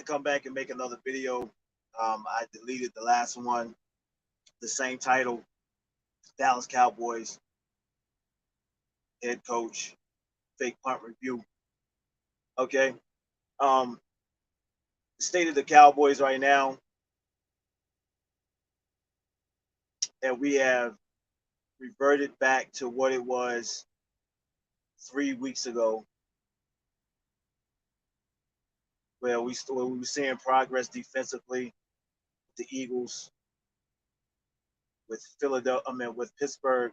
come back and make another video. I deleted the last one, the same title, Dallas Cowboys head coach fake punt review. Okay. Um, state of the Cowboys right now, and we have reverted back to what it was 3 weeks ago, where we were seeing progress defensively with the Eagles, with Philadelphia, with Pittsburgh,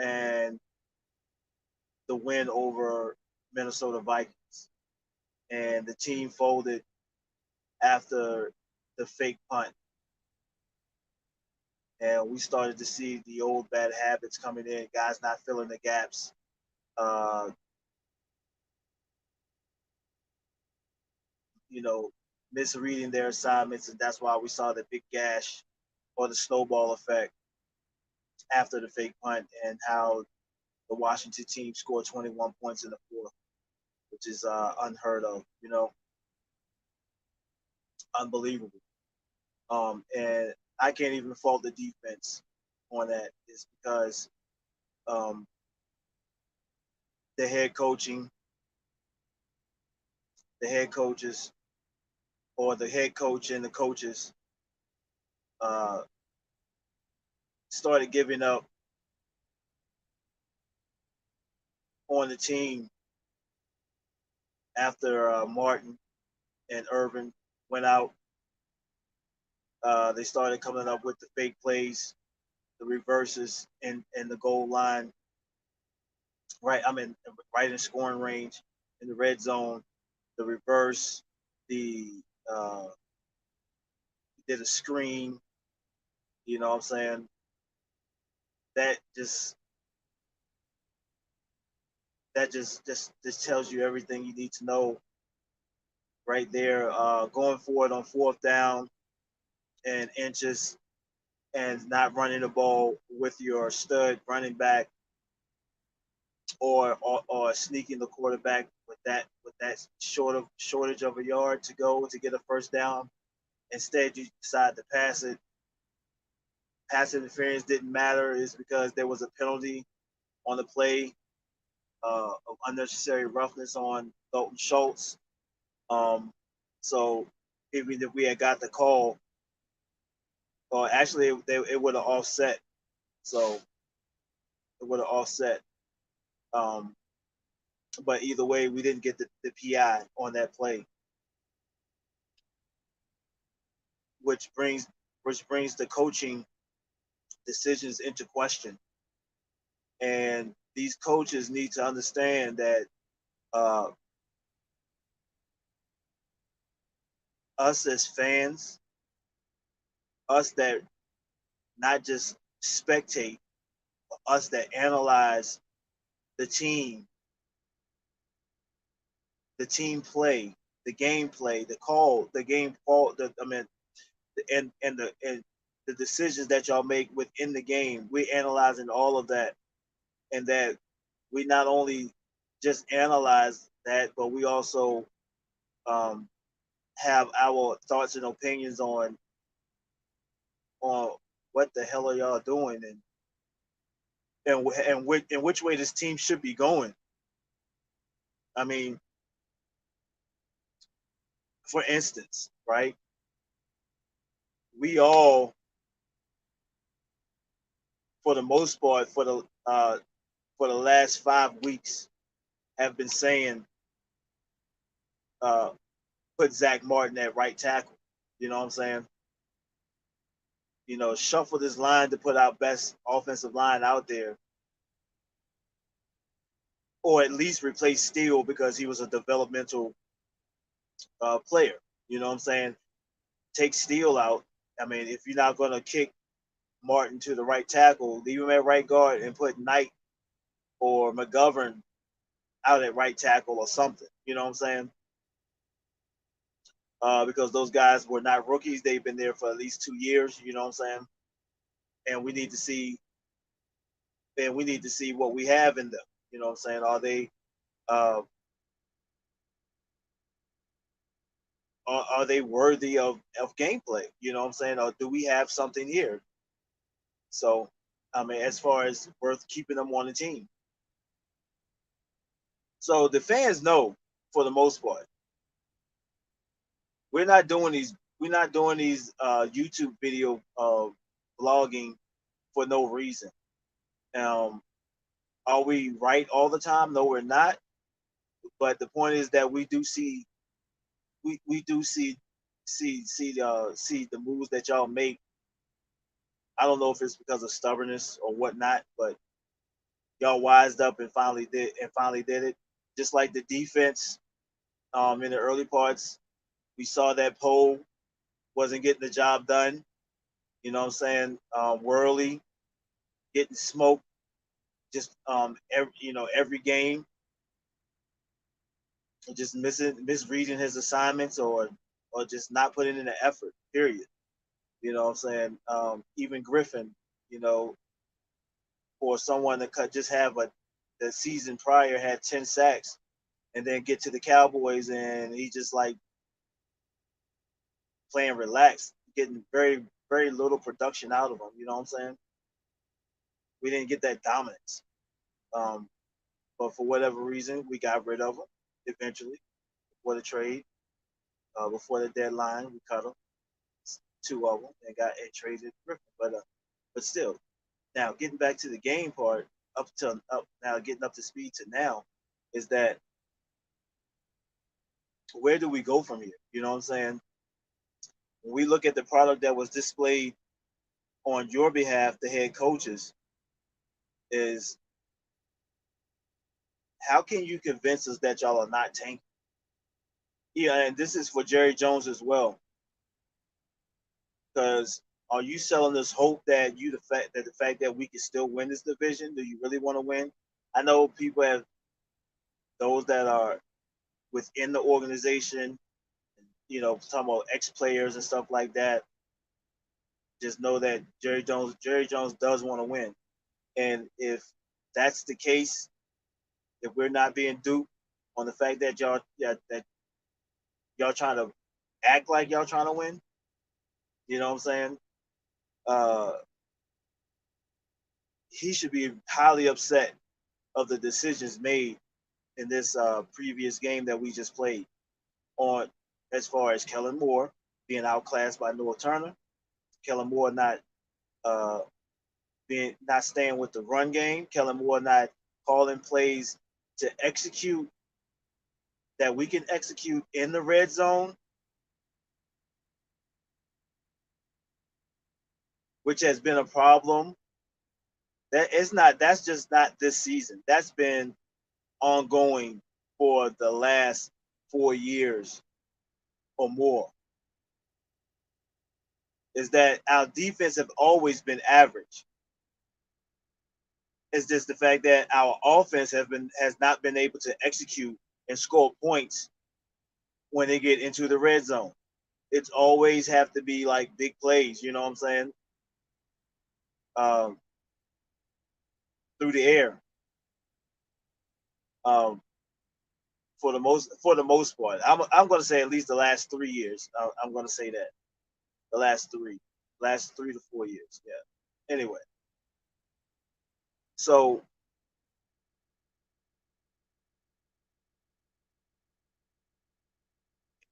and the win over Minnesota Vikings. And the team folded after the fake punt. And we started to see the old bad habits coming in, guys not filling the gaps, uh, you know, misreading their assignments. And that's why we saw the big gash or the snowball effect after the fake punt, and how the Washington team scored 21 points in the fourth, which is unheard of, unbelievable. And I can't even fault the defense on that. Is because um, the head coaching, the head coaches, or the head coach and the coaches uh, started giving up on the team after Martin and Irvin went out. They started coming up with the fake plays, the reverses in the goal line, right? I mean, right in scoring range, in the red zone, the reverse, the uh, did a screen. You know what I'm saying? That just that just tells you everything you need to know right there. Going forward on fourth down and inches, and not running the ball with your stud running back, or sneaking the quarterback with that shortage of a yard to go to get a first down. Instead, you decide to pass it. Pass interference didn't matter is because there was a penalty on the play of unnecessary roughness on Dalton Schultz. Um, so even if we had got the call, or actually it would have offset. So it would have offset. Um, but either way, we didn't get the PI on that play, which brings the coaching decisions into question. And these coaches need to understand that uh, us as fans, us that not just spectate, but us that analyze the team play, the gameplay, the call, the game call. And the decisions that y'all make within the game. We're analyzing all of that, and that we not only just analyze that, but we also um, have our thoughts and opinions on what the hell are y'all doing, and which way this team should be going. I mean, for instance, right? We all, for the most part, for the last 5 weeks, have been saying, uh, put Zach Martin at right tackle. You know what I'm saying? Shuffle this line to put our best offensive line out there, or at least replace Steele because he was a developmental player. You know what I'm saying? Take Steele out. I mean, if you're not going to kick Martin to the right tackle, leave him at right guard and put Knight or McGovern out at right tackle or something. You know what I'm saying? Because those guys were not rookies; they've been there for at least 2 years. You know what I'm saying? And we need to see what we have in them. You know what I'm saying? Are they uh, are they worthy of gameplay? You know what I'm saying? Or do we have something here? So, I mean, as far as worth keeping them on the team. So the fans know, for the most part, we're not doing these. We're not doing these YouTube video vlogging for no reason. Um, are we right all the time? No, we're not. But the point is that we do see the moves that y'all make. I don't know if it's because of stubbornness or whatnot, but y'all wised up and finally did it. Just like the defense in the early parts, we saw that Poe wasn't getting the job done. You know what I'm saying? Worley getting smoked just every game, just misreading his assignments or just not putting in the effort. Period. You know what I'm saying? Even Griffin, you know, for someone to just have the season prior had 10 sacks and then get to the Cowboys and he just like playing relaxed, getting very little production out of him. You know what I'm saying? We didn't get that dominance. Um, but for whatever reason, we got rid of him eventually before the trade, before the deadline. We cut them, two of them, and traded Griffin. But still, now getting back to the game part, getting up to speed to now, is that where do we go from here? You know what I'm saying? When we look at the product that was displayed on your behalf, the head coaches, is how can you convince us that y'all are not tanking? Yeah, and this is for Jerry Jones as well. Because are you selling us hope that the fact that we can still win this division? Do you really want to win? I know people have those that are within the organization, you know, talking about ex players and stuff like that. Just know that Jerry Jones does want to win, and if that's the case, if we're not being duped on the fact that y'all trying to act like y'all trying to win, you know what I'm saying? Uh, he should be highly upset of the decisions made in this previous game that we just played on, as far as Kellen Moore being outclassed by Noah Turner, Kellen Moore uh, not staying with the run game, Kellen Moore not calling plays to execute that we can execute in the red zone, which has been a problem. That's just not this season. That's been ongoing for the last 4 years or more. Is that our defense have always been average. It's just the fact that our offense has not been able to execute and score points when they get into the red zone. It's always have to be like big plays, you know what I'm saying? Um, through the air. Um, for the most part, I'm going to say at least the last 3 years. I'm going to say that the last 3 to 4 years. Yeah. Anyway, so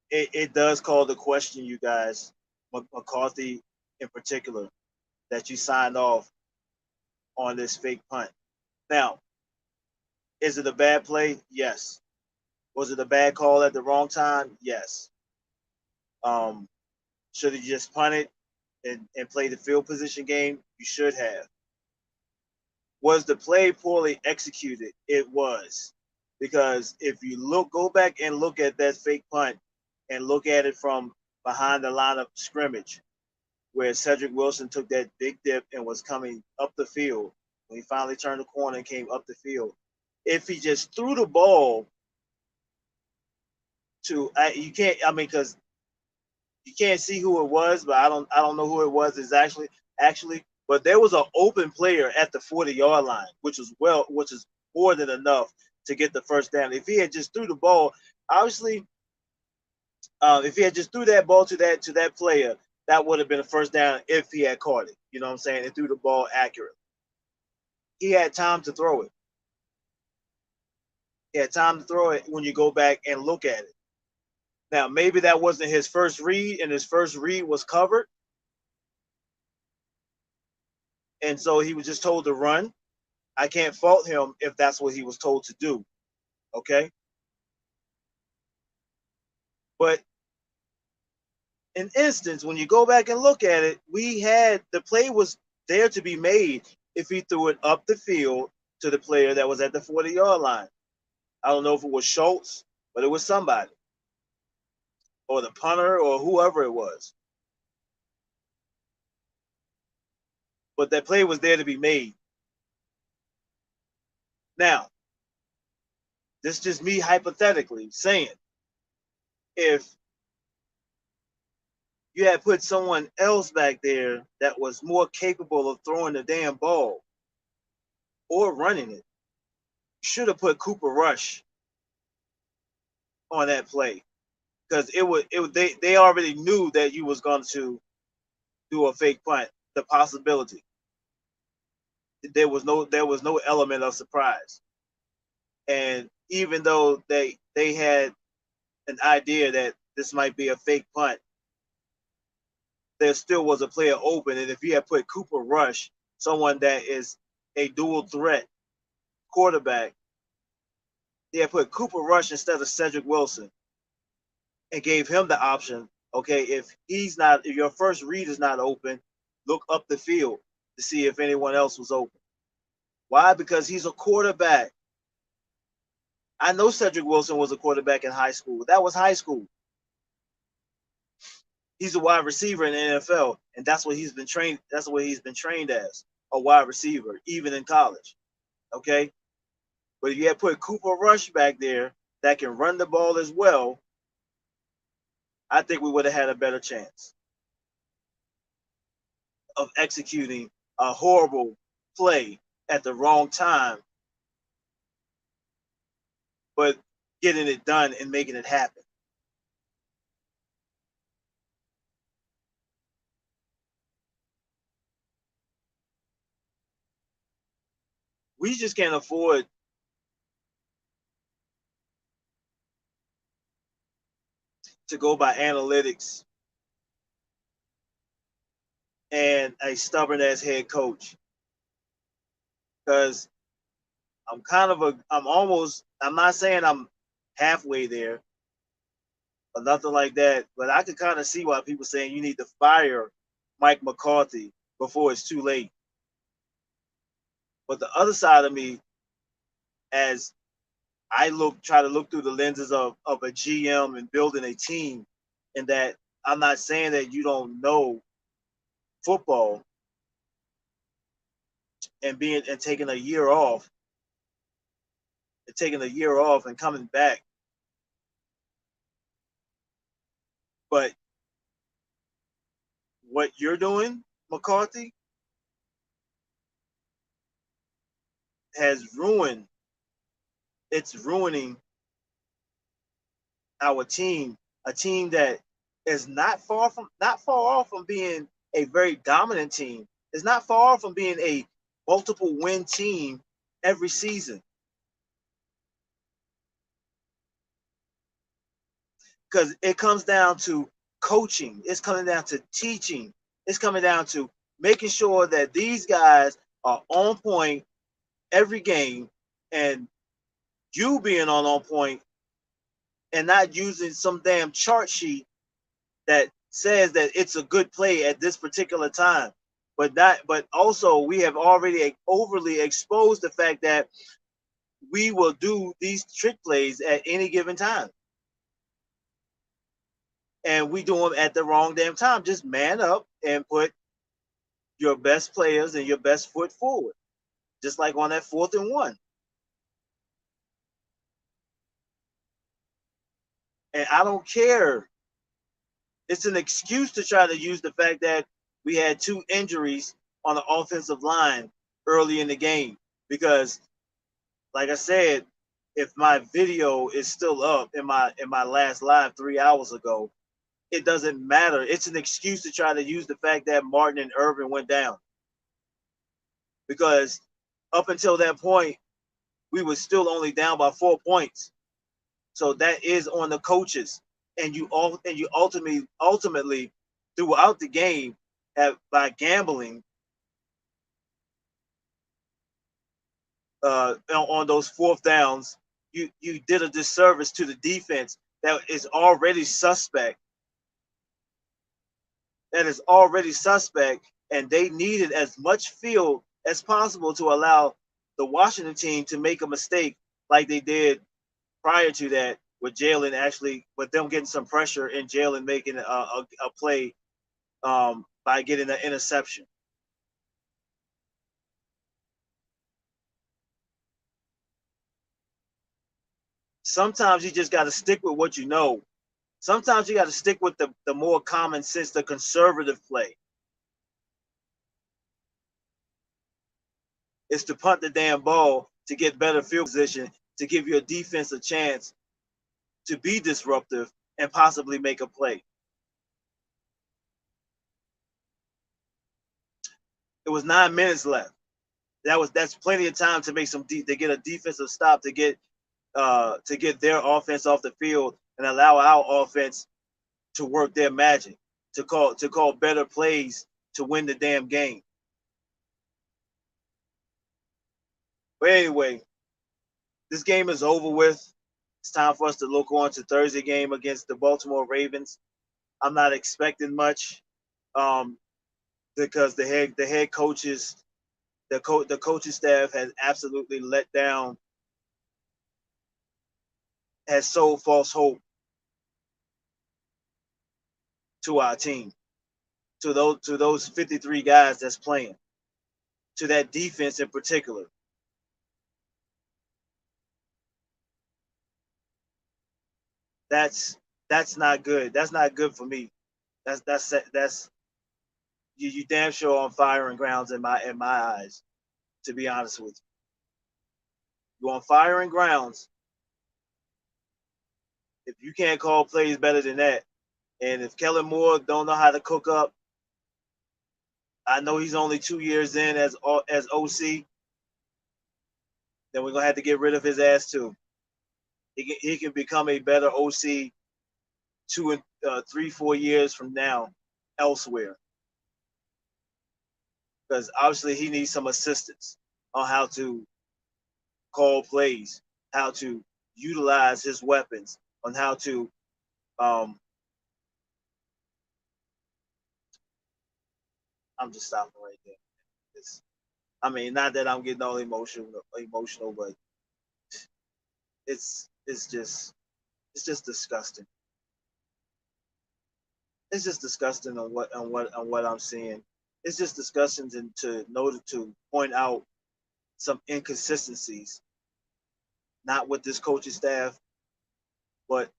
it does call the question, you guys, McCarthy in particular, that you signed off on this fake punt. Now, is it a bad play? Yes. Was it a bad call at the wrong time? Yes. Um, should he just punt it and play the field position game? You should have. Was the play poorly executed? It was. Because if you go back and look at that fake punt and look at it from behind the line of scrimmage, where Cedric Wilson took that big dip and was coming up the field when he finally turned the corner and came up the field. If he just threw the ball you can't, I mean, because you can't see who it was, but I don't know who it was actually, but there was an open player at the 40-yard line, which is more than enough to get the first down. If he had just threw the ball, obviously If he had just threw that ball to that player, that would have been a first down if he had caught it. You know what I'm saying? And threw the ball accurately. He had time to throw it. He had time to throw it when you go back and look at it. Now, maybe that wasn't his first read, and his first read was covered. And so he was just told to run. I can't fault him if that's what he was told to do. Okay. But in instance, when you go back and look at it, the play was there to be made if he threw it up the field to the player that was at the 40-yard line. I don't know if it was Schultz, but it was somebody, or the punter, or whoever it was. But that play was there to be made. Now, this is just me hypothetically saying, if you had put someone else back there that was more capable of throwing the damn ball or running it, you should have put Cooper Rush on that play, because they already knew that you was going to do a fake punt. The possibility, there was no element of surprise, and even though they had an idea that this might be a fake punt, there still was a player open. And if you had put Cooper Rush, someone that is a dual threat quarterback, they had put Cooper Rush instead of Cedric Wilson and gave him the option. Okay, if your first read is not open, look up the field to see if anyone else was open. Why? Because he's a quarterback. I know Cedric Wilson was a quarterback in high school. That was high school. He's a wide receiver in the NFL, and that's what he's been trained. That's what he's been trained as, a wide receiver, even in college. Okay, but if you had put Cooper Rush back there that can run the ball as well, I think we would have had a better chance of executing a horrible play at the wrong time, but getting it done and making it happen. We just can't afford to go by analytics and a stubborn ass head coach, because I'm not saying I'm halfway there or nothing like that, but I could kind of see why people saying you need to fire Mike McCarthy before it's too late. But the other side of me, as I try to look through the lenses of a GM and building a team, and that I'm not saying that you don't know football, and taking a year off and coming back. But what you're doing, McCarthy, has ruined. It's ruining our team, a team that is not far off from being a very dominant team. It's not far off from being a multiple win team every season. Because it comes down to coaching, it's coming down to teaching, it's coming down to making sure that these guys are on point every game, and you being on point, and not using some damn chart sheet that says that it's a good play at this particular time. But also we have already overly exposed the fact that we will do these trick plays at any given time. And we do them at the wrong damn time. Just man up and put your best players and your best foot forward. Just like on that 4th and 1. And I don't care. It's an excuse to try to use the fact that we had 2 injuries on the offensive line early in the game. Because, like I said, if my video is still up in my last live 3 hours ago, it doesn't matter. It's an excuse to try to use the fact that Martin and Irvin went down, because up until that point, we were still only down by 4 points. So that is on the coaches, and you ultimately throughout the game have by gambling on those fourth downs, you did a disservice to the defense that is already suspect. That is already suspect, and they needed as much field as possible to allow the Washington team to make a mistake like they did prior to that, with Jalen actually, with them getting some pressure and Jalen making a play by getting an interception. Sometimes you just got to stick with what you know. Sometimes you got to stick with the more common sense, the conservative play. It's to punt the damn ball to get better field position, to give your defense a chance to be disruptive and possibly make a play. It was 9 minutes left. That's plenty of time to make to get a defensive stop, to get their offense off the field and allow our offense to work their magic, to call better plays to win the damn game. But anyway, this game is over with. It's time for us to look on to Thursday game against the Baltimore Ravens. I'm not expecting much, because the head coaches, the coaching staff has absolutely let down, has sold false hope to our team, to those 53 guys that's playing, to that defense in particular. That's that's not good. That's not good for me. That's you damn sure on firing grounds in my eyes. To be honest with you, you're on firing grounds if you can't call plays better than that. And if Kellen Moore don't know how to cook up, I know he's only 2 years in as OC. Then we're gonna have to get rid of his ass too. He can become a better OC 3 4 years from now elsewhere, because obviously he needs some assistance on how to call plays, how to utilize his weapons, on how to um, I'm just stopping right there. It's, I mean, not that I'm getting all emotional, but it's just disgusting. It's just disgusting on what I'm seeing. It's just disgusting to point out some inconsistencies, not with this coaching staff, but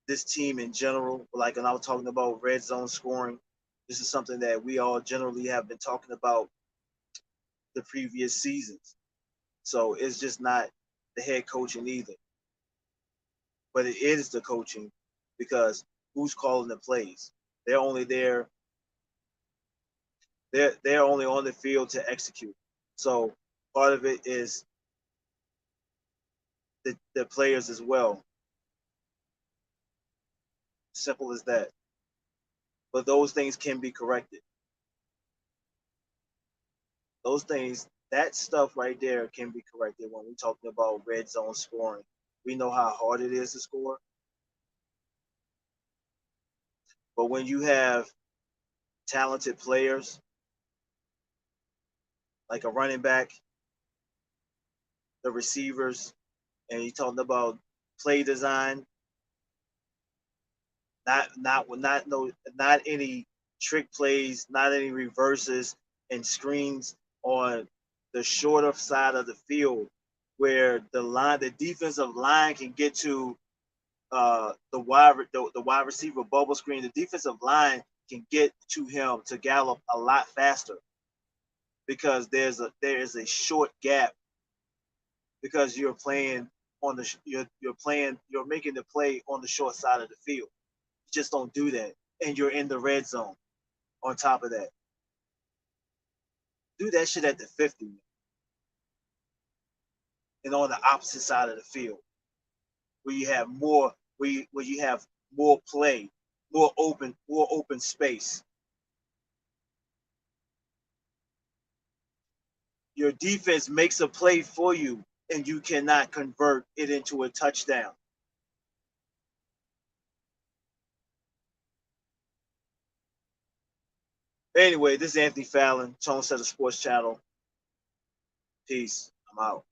this team in general. Like when I was talking about red zone scoring, this is something that we all generally have been talking about the previous seasons. So it's just not the head coaching either, but it is the coaching, because who's calling the plays? They're only there. They're only on the field to execute. So part of it is the players as well. Simple as that. But those things can be corrected. Those things, that stuff right there can be corrected when we're talking about red zone scoring. We know how hard it is to score. But when you have talented players like a running back, the receivers, and you're talking about play design, not any trick plays, not any reverses and screens on the shorter side of the field, where the defensive line can get to the wide receiver bubble screen. The defensive line can get to him to Gallup a lot faster, because there is a short gap, because you're playing on the you're making the play on the short side of the field. You just don't do that, and you're in the red zone. On top of that, do that shit at the 50 and on the opposite side of the field, where you have more where you have more play, more open space. Your defense makes a play for you, and you cannot convert it into a touchdown. Anyway, this is Anthony Fallon, Tone Setter Sports Channel. Peace. I'm out.